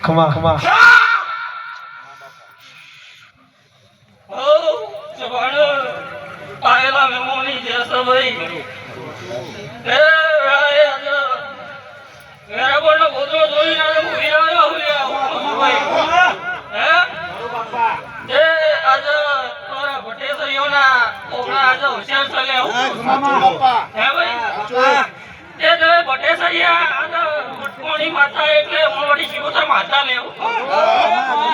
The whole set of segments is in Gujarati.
ખમા ખમા પાયેલા મેમોની જે ભાઈ એ મેરા બોલનો ગોદરો જોઈને આજે હું હીરાયો ભાઈ હે બાપા એ આજે તારા ભટેસરીઓના ઓગણા આજે હોશિયાર ચાલે બાપા હે ભાઈ એ તો ભટેસરીયા આજે મટકોણી માતા એટલે મોડી શિકોતર માતા લેવું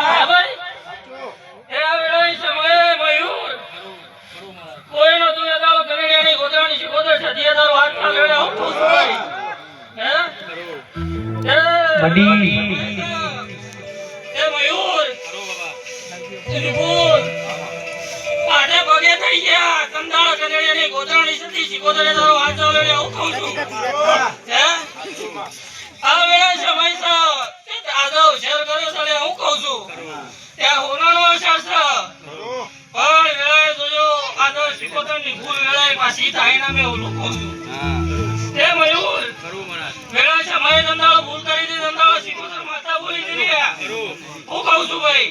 હે ભાઈ એ વેળાએ સમયે મયુર કોઈ નો તું એદાળો કનેડિયાની ગોદરાની શિકોતર છદીએ તારો હાથ ના લેડે હું છું ભાઈ હે બડી એ મયુર ત્રિભુજ પાટે પગે થઈ ગયા કંદાળા કનેડિયાની ગોદરાની છદી શિકોતર તારો હાથ ના લેડે હું કહું છું હે આ વેળા સમય છે આદો શેર કર્યો ચાલે હું કહું છું ત્યાં હોનાનો શાસ્ત્ર પણ વેળાએ જોજો આદો શિકોતરની ભૂલ વેળાએ પાછી થાય ના મેં ઓલું કહું છું એ મયુર વેળા સમયે દંડાળો ભૂલ કરી દી દંડાળો શિકોતર માતા બોલી દીધી હું કહું છું ભાઈ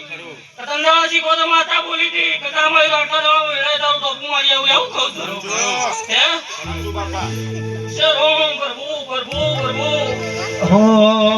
દંડાળો શિકોતર માતા બોલી દી કદા મયુર આટલા દાડો વેળાએ તારું ટોપું મારી આવું એવું કહું છું હે શરોમ પ્રભુ પ્રભુ પ્રભુ હો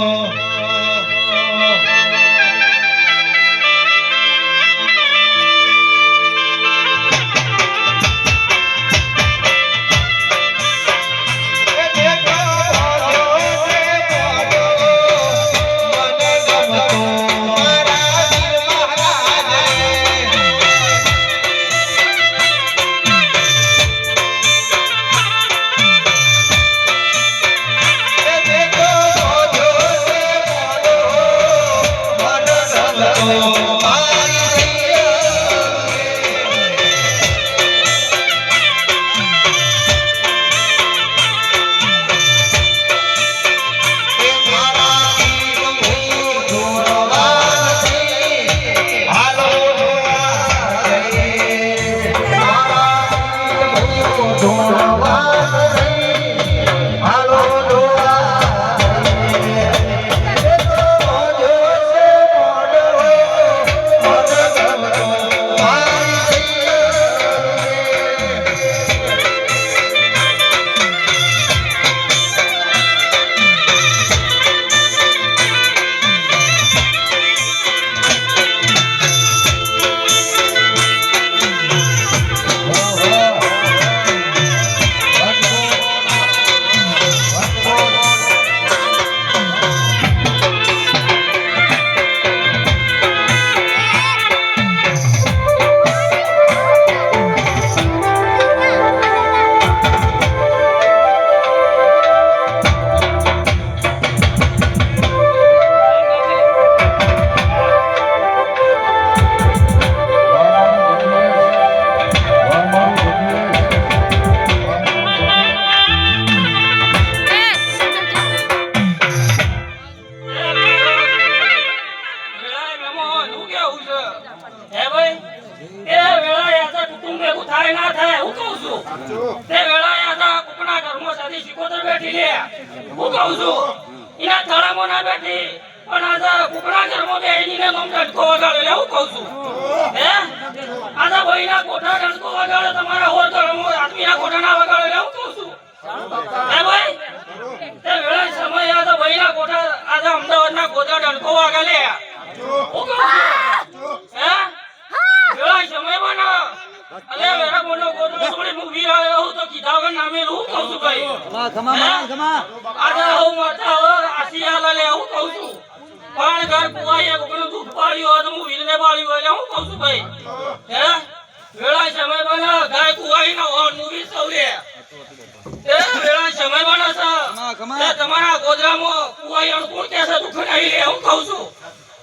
તમારા ગોદરામાં કુવાઈ અણકુણ કે છે તું ખણાઈ લે હું કહું છું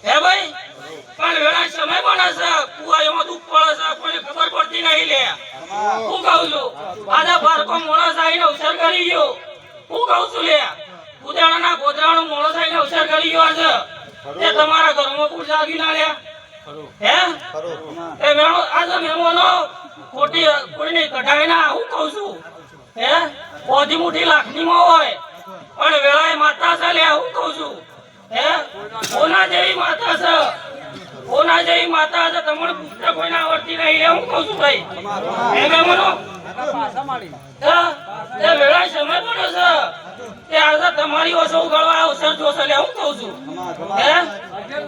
હે ભાઈ પણ વેળા સમય બને છે કુવાઈમાં દુખ પડે છે કોઈને ખબર પડતી નહીં લે હું કહું છું આધા બારકો મોણસ આવીને અવસર કરી ગયો હું કહું છું લે ઉદાણાના ગોદરાનો મોણસ આવીને અવસર કરી ગયો આજે એ તમારા ઘરમાં પૂજા આવી ના લે હે એ મેણો આજે મેમોનો ખોટી કોઈને કઢાઈ ના હું કહું છું હે પોધી મુઠી લાખની માં હોય પણ વેળાએ માતા ચાલે હું કહું છું હે કોના જેવી માતા છે, કોના જેવી માતા છે તમને પુસ્તક કોઈને આવડતી નહીં હું કહું છું ભાઈ એમ મનો તે વેળા સમય પડ્યો છે તે આજે તમારી ઓછો ઉગાડવા અવસર જોશે લે હું કહું છું હે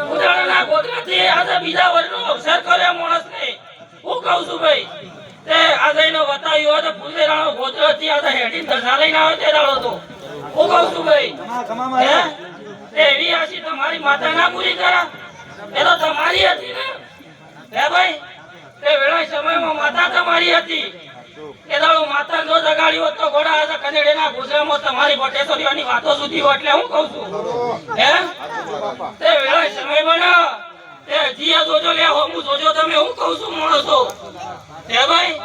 ઉદાહરણના ગોત્રથી આજે બીજા વર્ગનો અવસર કર્યો માણસને હું કહું છું ભાઈ તે આજે એનો બતાવ્યો તો ફુલેરાનો ગોત્રથી આજે હેડી દશા લઈને આવે તે દાડો તો હું કહું છું ભાઈ હે એવી આશી તમારી માતા ના પૂરી કરા એ તો તમારી હતી ને હે ભાઈ તે વેળા સમયમાં માતા તમારી હતી એ દાડો માતા જો જગાડી હોત તો ઘોડા આજે કનેડેના ગુજરાતમાં તમારી બટેસરીઓની વાતો સુધી હોય એટલે હું કહું છું હે તે વેળા સમયમાં ના તે જીયા જોજો લે હું જોજો તમે હું કહું છું માણસો હે ભાઈ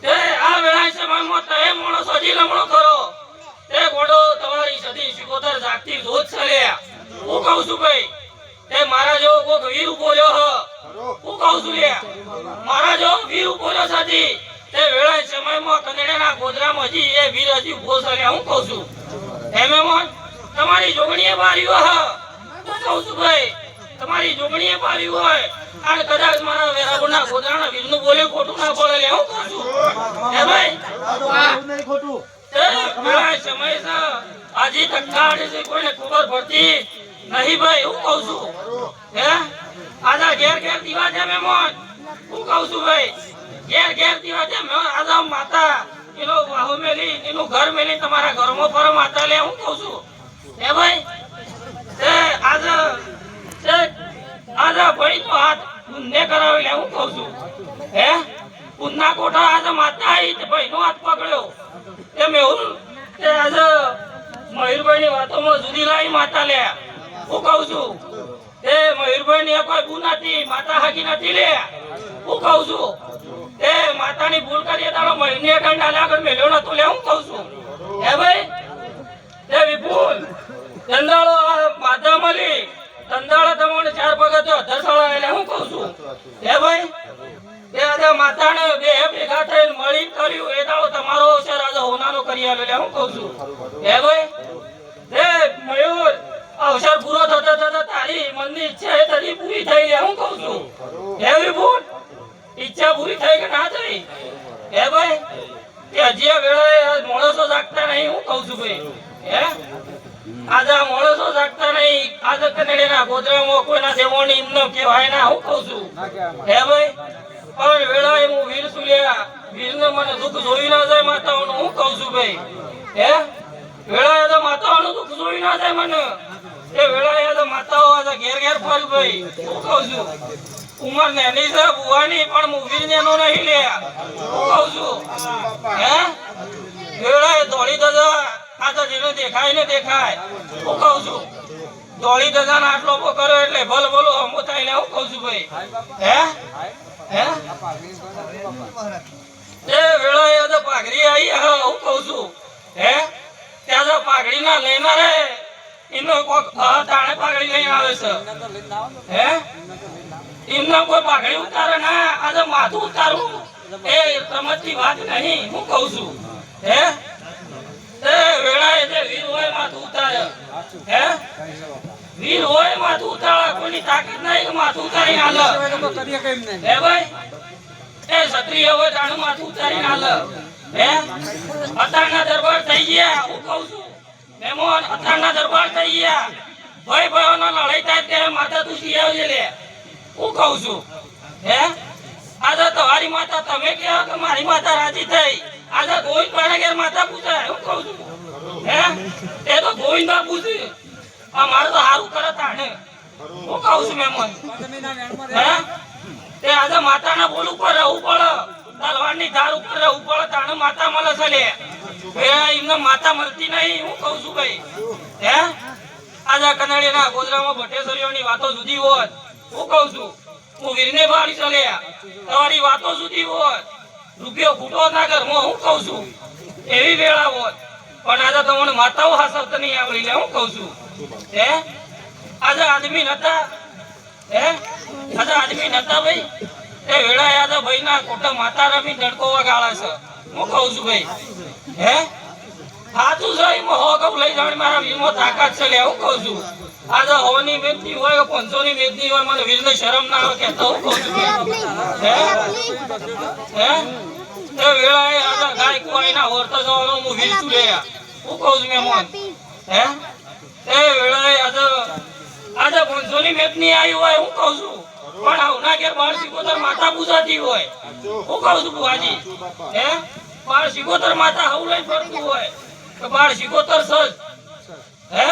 તે આ વેળા સમયમાં તે માણસો હજી લમણો કરો તે ઘોડો તમારી સદી સિકોતર જાગતી જોત છે હું કહું છું ભાઈ તે મારા જેવો કોક વીર ઉભો રહ્યો હું કહું છું લે મારા જેવો વીર ઉભો રહ્યો સાથી તે વેળા સમયમાં કનેડાના ગોધરામાં હજી એ વીર હજી ઉભો છે હું કહું છું એમ તમારી જોગણીએ બાર્યું હું કહું છું ભાઈ તમારી જોગણીએ બાર્યું હોય અને કદાચ મારા વેરાગુના ગોધરાના વીરનું બોલે ખોટું ના પડે હું કહું છું હે ભાઈ ખોટું સમય છે આજે તક કોઈને ખબર પડતી નહીં ભાઈ હું કહું છું હે આજા ઘેર ઘેર દીવા છે મહેમાન હું કહું છું ભાઈ ઘેર ઘેર દીવા છે આજા માતા એનો વાહુ મેલી એનું ઘર મેલી તમારા ઘરમાં પર માતા લે હું કહું છું હે ભાઈ તે આજા ભાઈ તો હાથ પુણ્ય કરાવી લે હું કહું છું હે પુન્ના કોઠા આજા માતા આવી તે ભાઈ નો હાથ પકડ્યો તે મેહુલ તે આજે મયુરભાઈની વાતોમાં જુદી લાવી માતા લે હું કહું છું તે મયુરભાઈની કોઈ ભૂલ નથી માતા હાકી નથી લે હું કહું છું તે માતાની ભૂલ કરીએ તારો મહિને દંડા આગળ મેલ્યો નતો લે હું કહું છું હે ભાઈ તે વિપુલ દંડાળો માતા મળી દંડાળો તમને 4 પગથિયો ધસાળા એટલે હું કહું છું હે ભાઈ તે આજે માતાને બે ભેગા થઈને મળી કર્યું એ દાડો તમારો અવસર આજે હોનાનો કરી આલે હું કહું છું હે ભાઈ તે મયુર અવસર પૂરો થતા થતા તારી મનની ઈચ્છા એ તારી પૂરી થઈ લે હું કહું છું હે વિપુલ ઈચ્છા પૂરી થઈ કે ના થઈ હે ભાઈ તે હજી વેળાએ માણસો જાગતા નહીં હું કહું છું ભાઈ હે આજે માણસો જાગતા નહીં આજે કનેડીના ગોધરામાં કોઈના દેવોની ઇમનો કહેવાય ના હું કહું છું હે ભાઈ પણ વેળાએ હું વીર સુલ્યા વીરને મને દુઃખ જોઈ ના જાય માતાઓનું હું કહું છું ભાઈ હે વેળાએ તો માતાઓનું દુઃખ જોઈ ના જાય મને એ વેળાએ તો માતાઓ આજે ઘેર ઘેર ફરું ભાઈ હું કહું છું ઉંમર નેની છે બુવાની પણ હું વીર નેનો નહીં લે હું કહું છું હે વેળાએ દોડી દજા આજે જેને દેખાય ને દેખાય હું કહું છું દોડી દજા ના આટલો કર્યો એટલે ભલ ભલો હમો થાય ને હું કહું છું ભાઈ હે હે એ વેળાએ તો પાઘડી આવી હું કહું છું હે ત્યાં તો પાઘડી ના લેનારે એનો કોક તાણે પાઘડી લઈને આવે છે હે એમનો કોઈ પાઘડી ઉતારે ના આજે માથું ઉતારવું એ સમજતી વાત નહીં હું કહું છું હે એ વેળાએ જે વીર હોય માથું ઉતારે હે વીર હોય માથું ઉતારે કોઈની તાકાત નહીં માથું ઉતારી હાલે હે ભાઈ એ ક્ષત્રિય હોય તાણું માથું ઉતારી હાલે હે અત્યારના દરબાર થઈ ગયા હું કહું છું મહેમાન અત્યારના દરબાર થઈ ગયા ભાઈ ભાઈઓનો લડાઈ થાય ત્યારે માતા તું શી આવજે લે હું કહું છું હે આજે તમારી માતા તમે કહો કે મારી માતા રાજી થઈ આજે ગોવિંદ ઘેર માતા પૂછાય હું કહું છું હે એ તો ગોવિંદ પૂછે અમારે તો સારું કરે તાણે હું કહું છું મહેમાન હે તે આજે માતાના બોલ ઉપર રહેવું પડે તલવારની ધાર ઉપર રહેવું પડે તાણે માતા મળે છે લે એમને માતા મળતી નહીં હું કહું છું ભાઈ હે આજે કનાડીના ગોધરામાં ભટેશ્વરીઓની વાતો જુદી હોત હું કહું છું હું વીરને બારી ચાલ્યા તમારી વાતો જુદી હોત રૂપિયો ફૂટો ના ઘરમાં હું કહું છું એવી વેળા હોત પણ આજે તમને માતાઓ હાસવત નહીં આવડી લે હું કહું છું હે આજે આદમી નતા હે આજે આદમી નતા ભાઈ એ વેળા આજે ભાઈ ના ખોટા માતા રમી ડડકો વગાડે છે હું કહું છું ભાઈ હે સાચું છે એમાં હો કપ લઈ જવાની મારા વીરમાં તાકાત છે લે હું કહું છું આજે હવાની મેદની હોય 500 ની મેદની હોય મને વીરને શરમ ના આવે કે તો હું કહું છું હે એ વેળાએ આજે ગાય કોઈના હોરતા જવાનો હું વીર છું લે હું કહું છું મેમોન હે એ વેળાએ આજે 500 ની મેદની આવી હોય હું કહું છું પણ આવના કે 12 માતા પૂજાતી હોય હું કહું છું બુવાજી હે 12 માતા હવ લઈ ફરતું હોય તો 12 સજ હે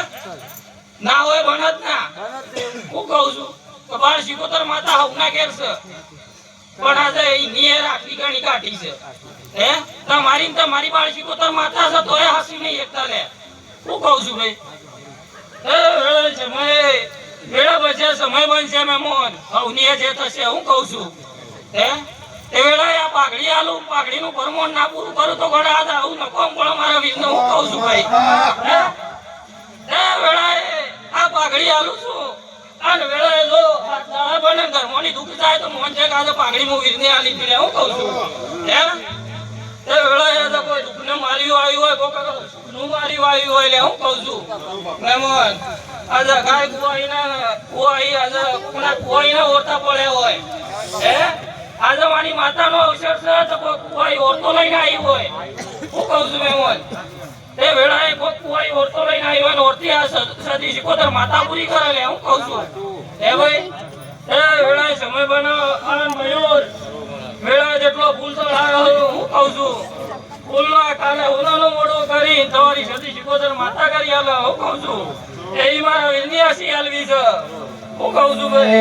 ના હોય બનત ના હું કહું છું તો 12 માતા હવના ઘેર છે પણ આજે એ નિયર આટલી ગણી કાઢી છે હે તમારી 12 માતા છે તોય હાસી નહીં એકતા લે હું કહું છું ભાઈ એ સમય વેળા બચે સમય બનશે મેમોન હવની જે થશે હું કહું છું હે એ વેળાએ આ પાઘડી આલું પાઘડીનું પરમોણ ના પૂરું કરું તો ઘણા આદા આવું નકોમ પણ મારા વીરને હું કહું છું ભાઈ હે એ વેળાએ આ પાઘડી આલું છું અને વેળાએ જો આ ચાળા બને ઘરમાંની દુઃખ જાય તો મોન છે કે આજે પાઘડી હું વીરને આલી પીને હું કહું છું હે એ વેળાએ તો કોઈ દુઃખને માર્યું આવ્યું હોય કોઈ નું માર્યું આવ્યું હોય લે હું કહું છું મેમોન આજે ગાય કુવાઈ આજે કુવાઈના ઓરતા પડે હોય હે આજે મારી માતાનો અવસર છે તો કોઈ કુવાઈ ઓરતો લઈને આવી હોય હું કહું છું મેમોન એ વેળાએ કોઈ કુવાઈ ઓરતો લઈને આવી હોય ને ઓરતી આ સદી 77 માતા પૂરી કરે લે હું કહું છું હે ભાઈ એ વેળાએ સમય બનો આનંદ મયુર વેળાએ જેટલો ફૂલ તો લાવ્યો હું કહું છું ફૂલનો કાલે ઉનાનો મોડો કરી તમારી સદી 77 માતા કરી આલો હું કહું છું એ મારા વીરની આશી આલવી છે હું કહું છું ભાઈ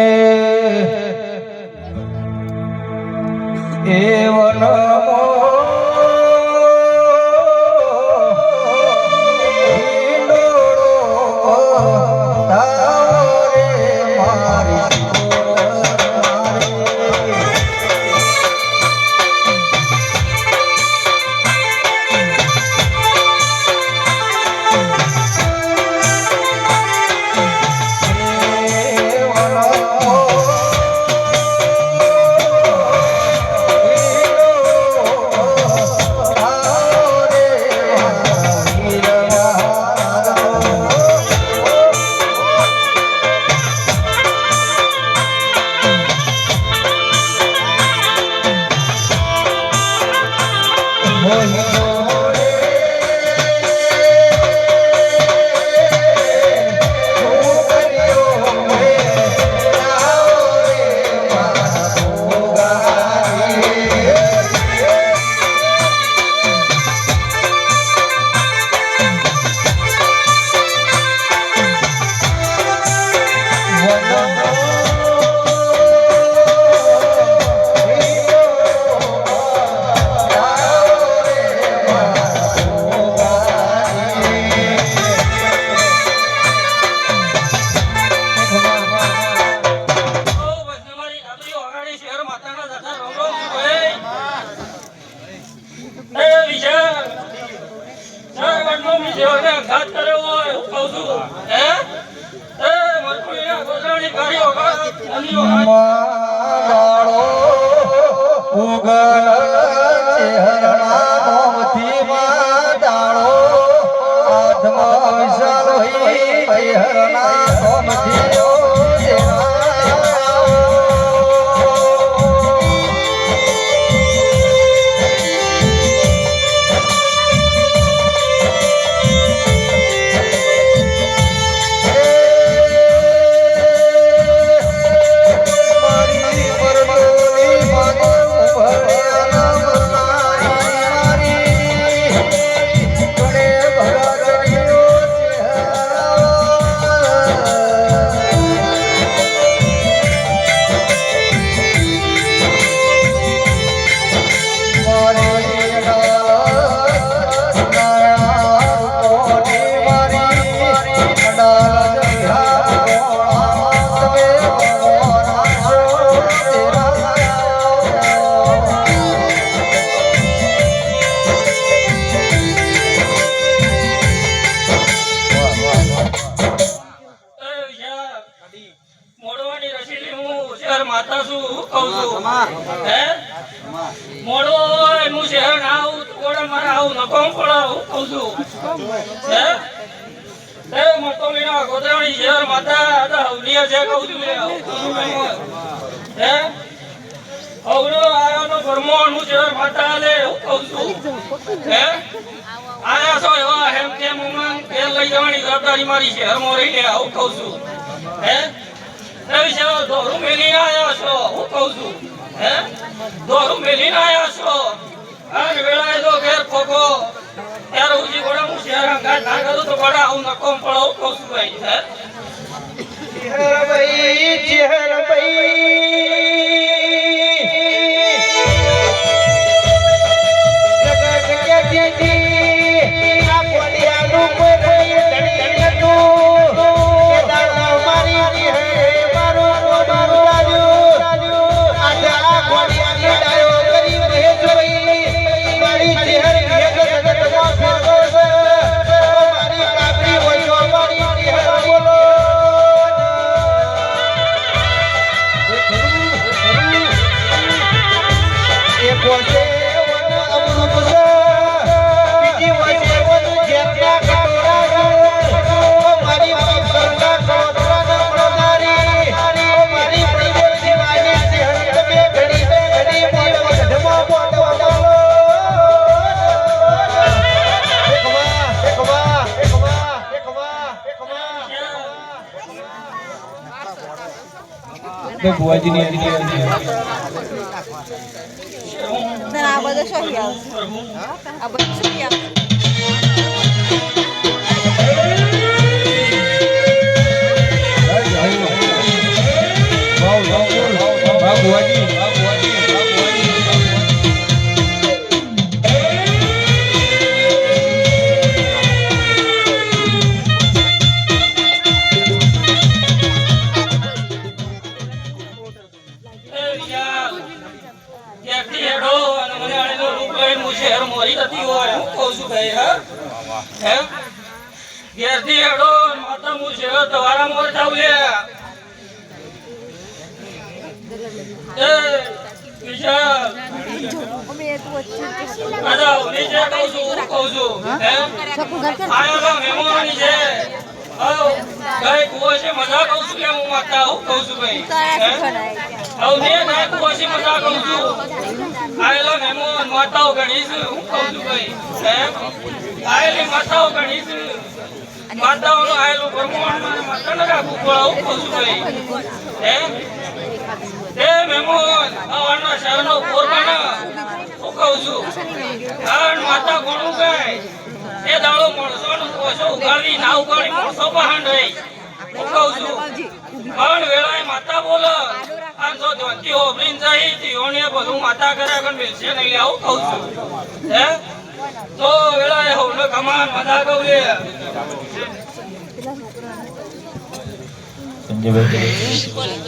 માતા શું કહું છું હે મોડો હું શહેર ના આવું તો મારા આવું નકોમ પડે હું કહું છું છું હે એ મતોલીના ગોદરાણી શહેર માતા આદા હવલિયા છે કહું છું હે અવરો આયાનો પરમોનું શહેર માતા લે કહું છું હે આયા છો એવા હેમ કેમ ઉમંગ તેલ લઈ જવાની જવાબદારી મારી શહેરમાં રહીને આવું કહું છું હે નવી સેવા દોરું મેલીને આયા છો હું કહું છું હે દોરું મેલીને આયા છો અને વેળાએ તો ઘેર ફોકો ત્યારે ઉજી ગોડા હું શહેર અંગાત ના કરું તો ગોડા હું નકોમ પડો હું કહું છું ભાઈ હે ચહેર ભાઈ બુઆજીની આ બધો શોખી આવશે આ બધું શોખી આવશે માતાઓનો આયેલો પરમોણ માતા નકા કુકળા કહું છું ભાઈ હે એ મેમોન આવાના શહેરનો પોરબાના હું કહું છું કારણ માતા ઘણું ગાય એ દાડો માણસોનો ઓછો ઉગાડી ના ઉગાડી માણસો બહાંડ રહી હું કહું છું પણ વેળાએ માતા બોલે આ જો ધોતી ઓબરીન જાય તીઓને બધું માતા કરે કણ બેસે નહીં આવું કહું છું હે તો વેળાએ હોનો કમાન મદા ગૌલે સંજયભાઈ